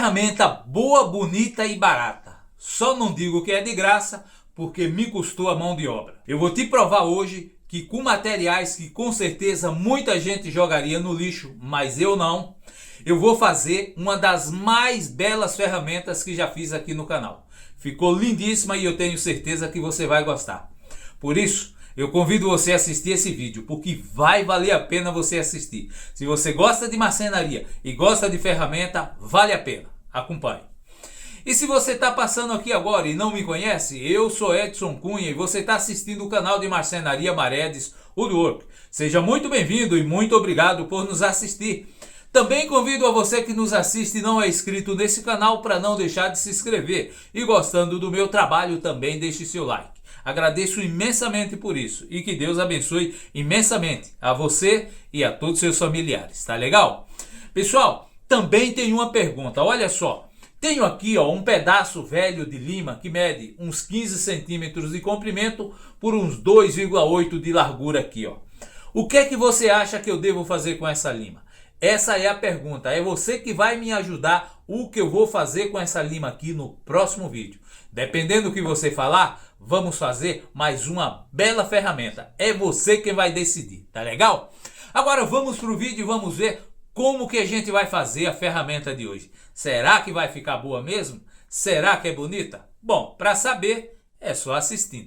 Ferramenta boa, bonita e barata. Só não digo que é de graça porque me custou a mão de obra. Eu vou te provar hoje que com materiais que com certeza muita gente jogaria no lixo, mas eu não, eu vou fazer uma das mais belas ferramentas que já fiz aqui no canal. Ficou lindíssima e eu tenho certeza que você vai gostar. Por isso, eu convido você a assistir esse vídeo, porque vai valer a pena você assistir. Se você gosta de marcenaria e gosta de ferramenta, vale a pena. Acompanhe. E se você está passando aqui agora e não me conhece, eu sou Edson Cunha e você está assistindo o canal de marcenaria Maredes Woodwork. Seja muito bem-vindo e muito obrigado por nos assistir. Também convido a você que nos assiste e não é inscrito nesse canal para não deixar de se inscrever. E gostando do meu trabalho, também deixe seu like. Agradeço imensamente por isso e que Deus abençoe imensamente a você e a todos os seus familiares, tá legal? Pessoal, também tem uma pergunta, olha só. Tenho aqui um pedaço velho de lima que mede uns 15 centímetros de comprimento por uns 2,8 de largura aqui, ó. O que é que você acha que eu devo fazer com essa lima? Essa é a pergunta, é você que vai me ajudar o que eu vou fazer com essa lima aqui no próximo vídeo. Dependendo do que você falar, vamos fazer mais uma bela ferramenta. É você quem vai decidir, tá legal? Agora vamos para o vídeo e vamos ver como que a gente vai fazer a ferramenta de hoje. Será que vai ficar boa mesmo? Será que é bonita? Bom, para saber é só assistir.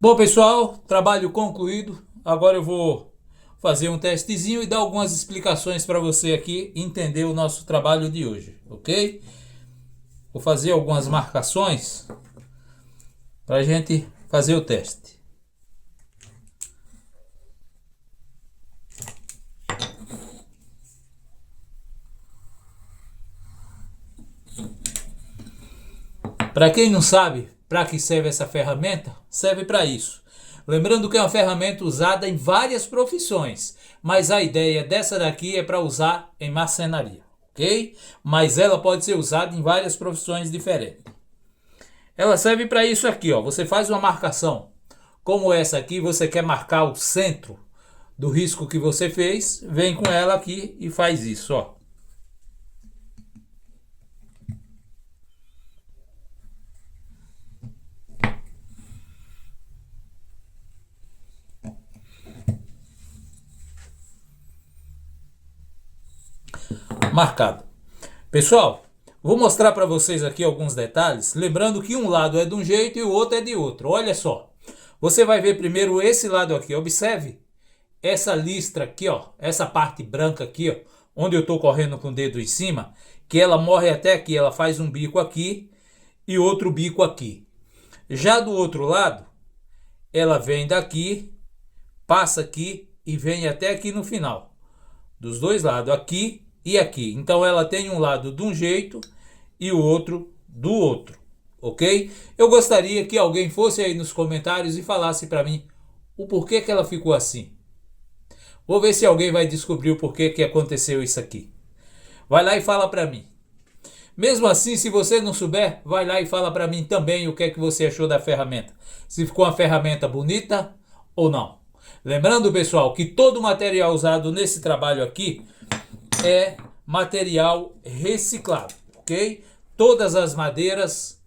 Bom, pessoal, trabalho concluído. Agora eu vou fazer um testezinho e dar algumas explicações para você aqui entender o nosso trabalho de hoje, ok? Vou fazer algumas marcações para a gente fazer o teste. Para quem não sabe para que serve essa ferramenta, serve para isso. Lembrando que é uma ferramenta usada em várias profissões, mas a ideia dessa daqui é para usar em marcenaria, ok? Mas ela pode ser usada em várias profissões diferentes. Ela serve para isso aqui, ó. Você faz uma marcação como essa aqui, você quer marcar o centro do risco que você fez, vem com ela aqui e faz isso, ó. Marcado. Pessoal, vou mostrar para vocês aqui alguns detalhes, lembrando que um lado é de um jeito e o outro é de outro. Olha só, você vai ver primeiro esse lado aqui, observe essa listra aqui, ó, essa parte branca aqui, ó, onde eu estou correndo com o dedo em cima, que ela morre até aqui, ela faz um bico aqui e outro bico aqui. Já do outro lado, ela vem daqui, passa aqui e vem até aqui no final. Dos dois lados, aqui e aqui. Então ela tem um lado de um jeito e o outro do outro, ok? Eu gostaria que alguém fosse aí nos comentários e falasse para mim o porquê que ela ficou assim. Vou ver se alguém vai descobrir o porquê que aconteceu isso aqui. Vai lá e fala para mim. Mesmo assim, se você não souber, vai lá e fala para mim também o que é que você achou da ferramenta. Se ficou uma ferramenta bonita ou não. Lembrando, pessoal, que todo o material usado nesse trabalho aqui é material reciclado, ok? Todas as madeiras,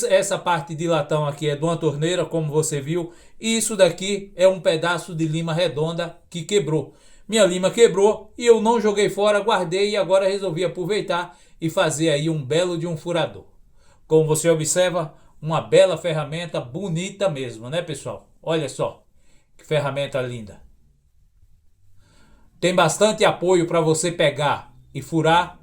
essa parte de latão aqui é de uma torneira, como você viu, e isso daqui é um pedaço de lima redonda que quebrou. Minha lima quebrou e eu não joguei fora, guardei e agora resolvi aproveitar e fazer aí um belo de um furador. Como você observa, uma bela ferramenta, bonita mesmo, né, pessoal? Olha só, que ferramenta linda. Tem bastante apoio para você pegar e furar,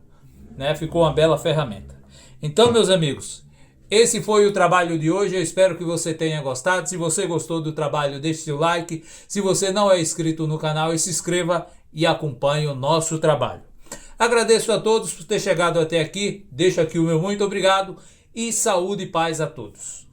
né? Ficou uma bela ferramenta. Então, meus amigos, esse foi o trabalho de hoje. Eu espero que você tenha gostado. Se você gostou do trabalho, deixe seu like. Se você não é inscrito no canal, se inscreva e acompanhe o nosso trabalho. Agradeço a todos por ter chegado até aqui. Deixo aqui o meu muito obrigado e saúde e paz a todos.